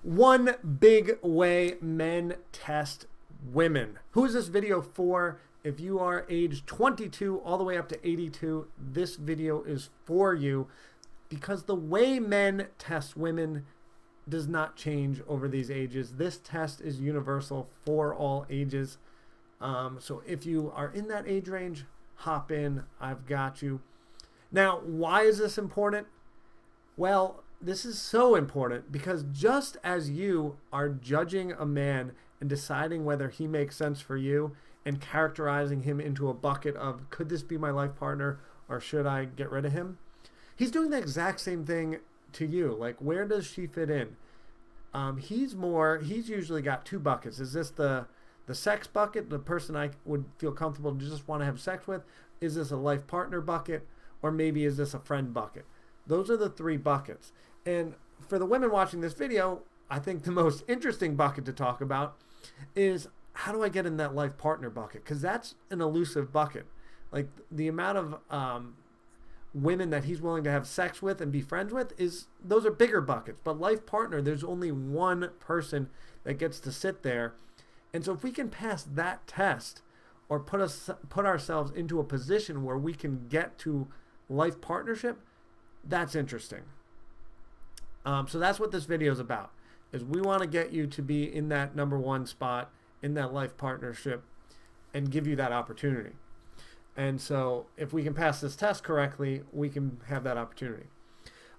One big way men test women. Who is this video for? If you are age 22 all the way up to 82, this video is for you because the way men test women does not change over these ages. This test is universal for all ages. So if you are in that age range, hop in. I've got you. Now, why is this important? Well, this is so important because just as you are judging a man and deciding whether he makes sense for you and characterizing him into a bucket of, could this be my life partner or should I get rid of him? He's doing the exact same thing to you. Like, where does she fit in? He's usually got two buckets. Is this the sex bucket, the person I would feel comfortable to just want to have sex with? Is this a life partner bucket? Or maybe is this a friend bucket? Those are the three buckets. And for the women watching this video, I think the most interesting bucket to talk about is, how do I get in that life partner bucket? Because that's an elusive bucket. Like, the amount of women that he's willing to have sex with and be friends with, those are bigger buckets. But life partner, there's only one person that gets to sit there. And so if we can pass that test or put ourselves into a position where we can get to life partnership, that's interesting. So that's what this video is about, is we want to get you to be in that number one spot in that life partnership and give you that opportunity. And so if we can pass this test correctly, we can have that opportunity.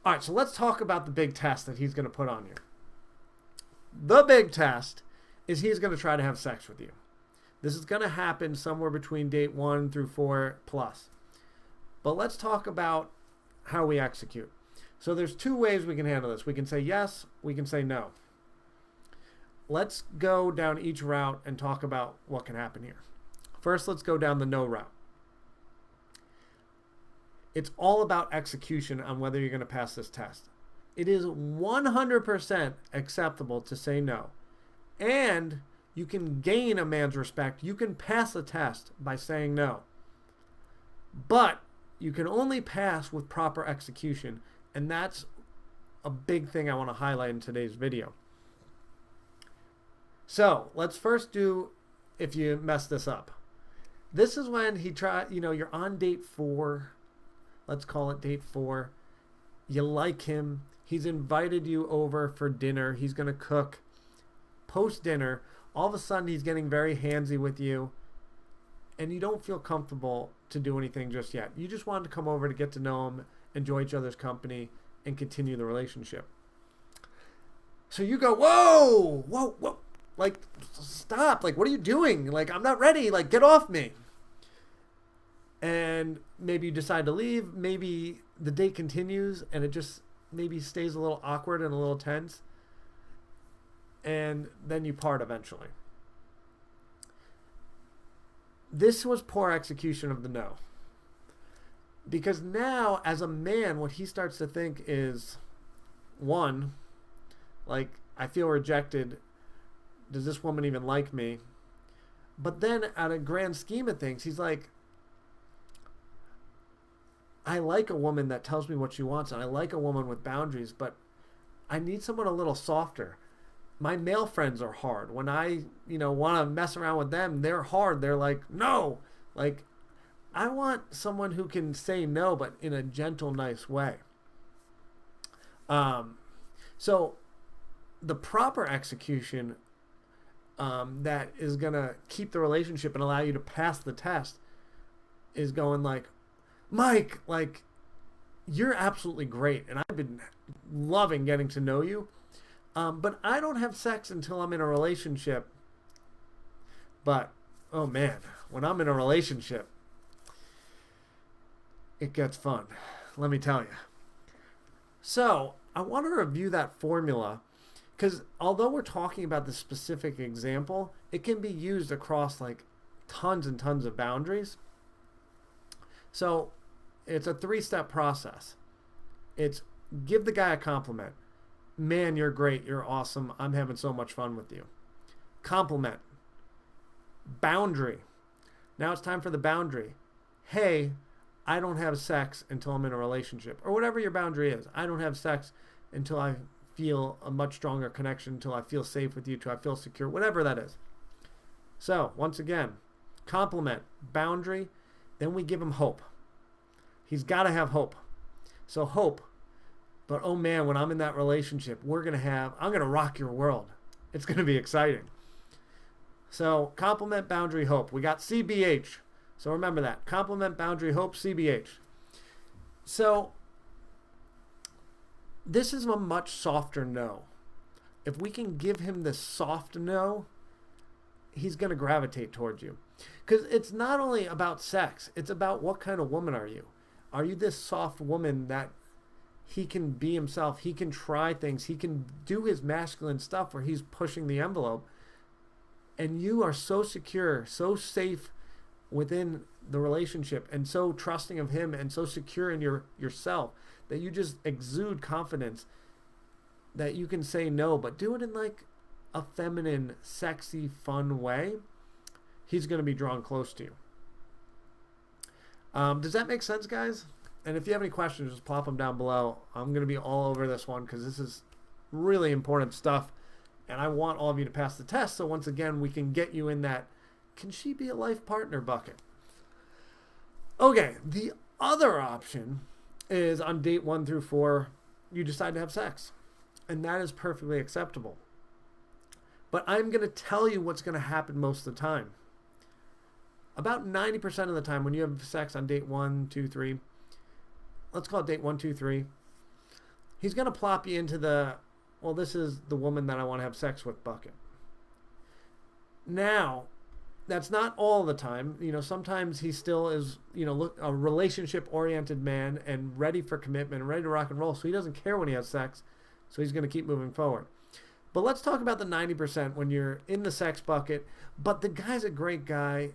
All right, so let's talk about the big test that he's going to put on you. The big test is he's going to try to have sex with you. This is going to happen somewhere between date 1 through 4 plus. But let's talk about how we execute. So there's two ways we can handle this. We can say yes, we can say no. Let's go down each route and talk about what can happen here. First, let's go down the no route. It's all about execution on whether you're going to pass this test. It is 100% acceptable to say no. And you can gain a man's respect. You can pass a test by saying no. But you can only pass with proper execution. And that's a big thing I want to highlight in today's video. So let's first do, if you mess this up. This is when you're on date 4. Let's call it date 4. You like him. He's invited you over for dinner. He's going to cook. Post dinner, all of a sudden he's getting very handsy with you. And you don't feel comfortable to do anything just yet. You just wanted to come over to get to know him, enjoy each other's company, and continue the relationship. So you go, whoa, whoa, whoa. Like, stop. Like, what are you doing? Like, I'm not ready. Like, get off me. And maybe you decide to leave. Maybe the date continues and it just maybe stays a little awkward and a little tense. And then you part eventually. This was poor execution of the no. Because now, as a man, what he starts to think is, one, like, I feel rejected. Does this woman even like me? But then, at a grand scheme of things, he's like, I like a woman that tells me what she wants, and I like a woman with boundaries, but I need someone a little softer. My male friends are hard. When I, want to mess around with them, they're hard. They're like, no. Like, I want someone who can say no, but in a gentle, nice way. So the proper execution that is going to keep the relationship and allow you to pass the test is going like, Mike, like, you're absolutely great, and I've been loving getting to know you. But I don't have sex until I'm in a relationship. But, oh man, when I'm in a relationship, it gets fun. Let me tell you. So, I want to review that formula because although we're talking about the specific example, it can be used across like tons and tons of boundaries. So, it's a 3-step process. It's give the guy a compliment. Man, you're great. You're awesome. I'm having so much fun with you. Compliment. Boundary. Now it's time for the boundary. Hey, I don't have sex until I'm in a relationship. Or whatever your boundary is. I don't have sex until I feel a much stronger connection, until I feel safe with you, until I feel secure, whatever that is. So, once again, compliment, boundary, then we give him hope. He's got to have hope. So, hope. But, oh man, when I'm in that relationship, I'm going to rock your world. It's going to be exciting. So, compliment, boundary, hope. We got CBH. So, remember that. Compliment, boundary, hope, CBH. So, this is a much softer no. If we can give him this soft no, he's going to gravitate towards you. Because it's not only about sex, it's about what kind of woman are you. Are you this soft woman that he can be himself, he can try things, he can do his masculine stuff where he's pushing the envelope, and you are so secure, so safe within the relationship, and so trusting of him, and so secure in yourself, that you just exude confidence that you can say no, but do it in like a feminine, sexy, fun way. He's going to be drawn close to you. Does that make sense, guys? And if you have any questions, just plop them down below. I'm going to be all over this one because this is really important stuff, and I want all of you to pass the test, so once again we can get you in that can she be a life partner bucket. Okay, the other option is on date 1 through 4, you decide to have sex, and that is perfectly acceptable. But I'm going to tell you what's going to happen most of the time. About 90% of the time when you have sex on date 1, 2, 3, let's call it date 1, 2, 3, he's going to plop you into the, well, this is the woman that I want to have sex with bucket. Now, that's not all the time. You know, sometimes he still is, you know, a relationship-oriented man and ready for commitment and ready to rock and roll, so he doesn't care when he has sex, so he's going to keep moving forward. But let's talk about the 90% when you're in the sex bucket, but the guy's a great guy.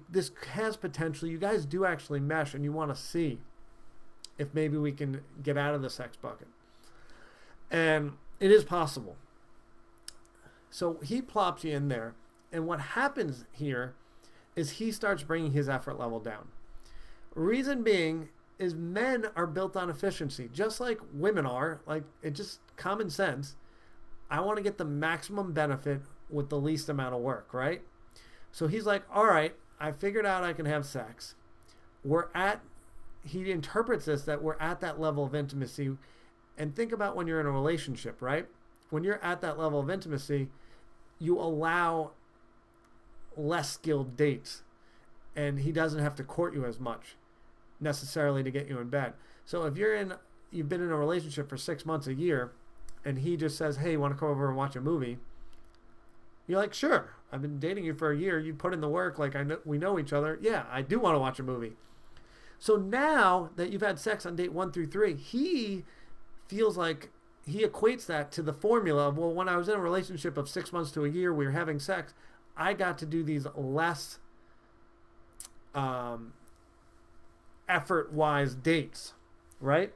This has potential. You guys do actually mesh, and you want to see if maybe we can get out of the sex bucket. And it is possible. So he plops you in there, and what happens here is he starts bringing his effort level down. Reason being is men are built on efficiency, just like women are. Like, it's just common sense. I want to get the maximum benefit with the least amount of work, right? So he's like, all right, I figured out I can have sex. He interprets this that we're at that level of intimacy. And think about when you're in a relationship, right? When you're at that level of intimacy, you allow less skilled dates. And he doesn't have to court you as much necessarily to get you in bed. So if you've been in a relationship for 6 months, a year, and he just says, hey, you want to come over and watch a movie? You're like, sure, I've been dating you for a year. You put in the work, like we know each other. Yeah, I do want to watch a movie. So now that you've had sex on date 1 through 3, he feels like he equates that to the formula of, well, when I was in a relationship of 6 months to a year, we were having sex, I got to do these less effort-wise dates, right?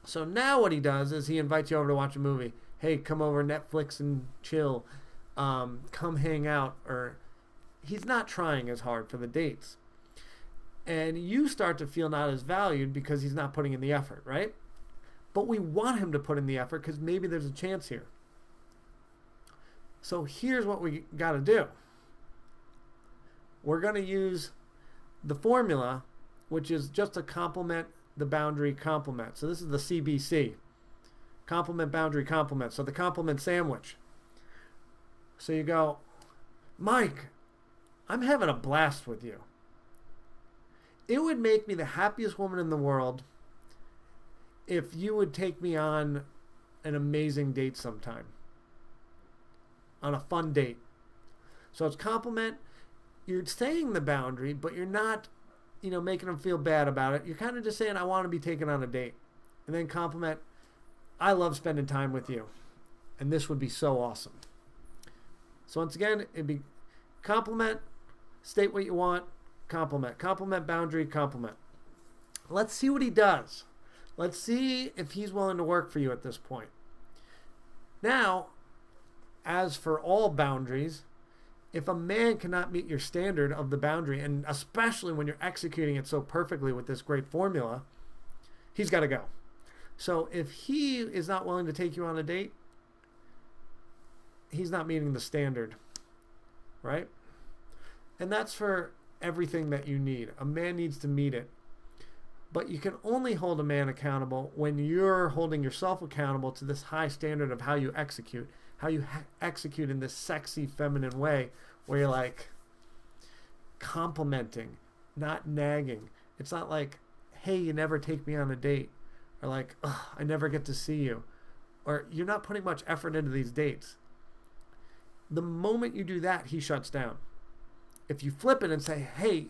So now what he does is he invites you over to watch a movie. Hey, come over, Netflix and chill. Come hang out. Or he's not trying as hard for the dates. And you start to feel not as valued because he's not putting in the effort, right? But we want him to put in the effort because maybe there's a chance here. So here's what we got to do. We're going to use the formula, which is just a complement the boundary complement. So this is the CBC. Complement, boundary, complement. So the complement sandwich. So you go, Mike, I'm having a blast with you. It would make me the happiest woman in the world if you would take me on an amazing date sometime. On a fun date. So it's complement. You're saying the boundary, but you're not, making them feel bad about it. You're kind of just saying, I want to be taken on a date. And then compliment, I love spending time with you. And this would be so awesome. So once again, it'd be compliment, state what you want, compliment. Compliment, boundary, compliment. Let's see what he does. Let's see if he's willing to work for you at this point. Now, as for all boundaries, if a man cannot meet your standard of the boundary, and especially when you're executing it so perfectly with this great formula, he's got to go. So if he is not willing to take you on a date, he's not meeting the standard, right? And that's for everything that you need. A man needs to meet it. But you can only hold a man accountable when you're holding yourself accountable to this high standard of how you execute. How you execute in this sexy, feminine way where you're like complimenting, not nagging. It's not like, hey, you never take me on a date. Or like, I never get to see you. Or you're not putting much effort into these dates. The moment you do that, he shuts down. If you flip it and say, hey,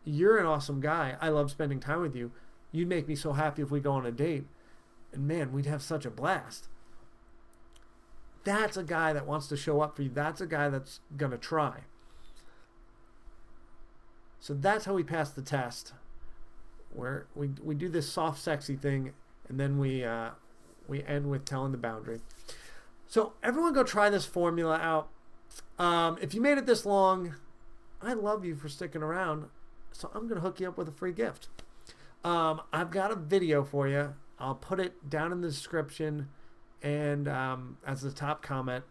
you're an awesome guy. I love spending time with you. You'd make me so happy if we go on a date. And man, we'd have such a blast. That's a guy that wants to show up for you. That's a guy that's going to try. So that's how we pass the test. Where we do this soft, sexy thing, and then we end with telling the boundary. So everyone go try this formula out. If you made it this long, I love you for sticking around. So I'm going to hook you up with a free gift. I've got a video for you. I'll put it down in the description and as the top comment.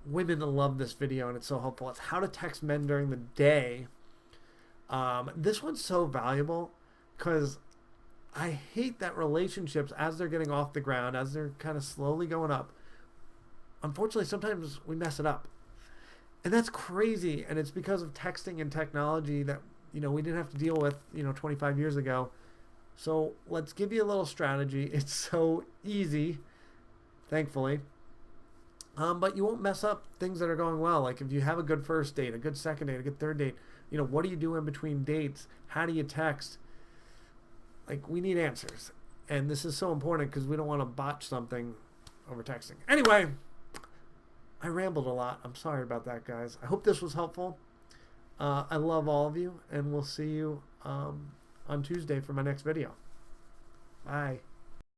Women love this video and it's so helpful. It's how to text men during the day. This one's so valuable because I hate that relationships, as they're getting off the ground, as they're kind of slowly going up, unfortunately, sometimes we mess it up. And that's crazy. And it's because of texting and technology that, we didn't have to deal with, 25 years ago. So let's give you a little strategy. It's so easy, thankfully. But you won't mess up things that are going well. Like if you have a good first date, a good second date, a good third date, what do you do in between dates? How do you text? Like, we need answers. And this is so important because we don't want to botch something over texting. Anyway, I rambled a lot. I'm sorry about that, guys. I hope this was helpful. I love all of you, and we'll see you on Tuesday for my next video. Bye.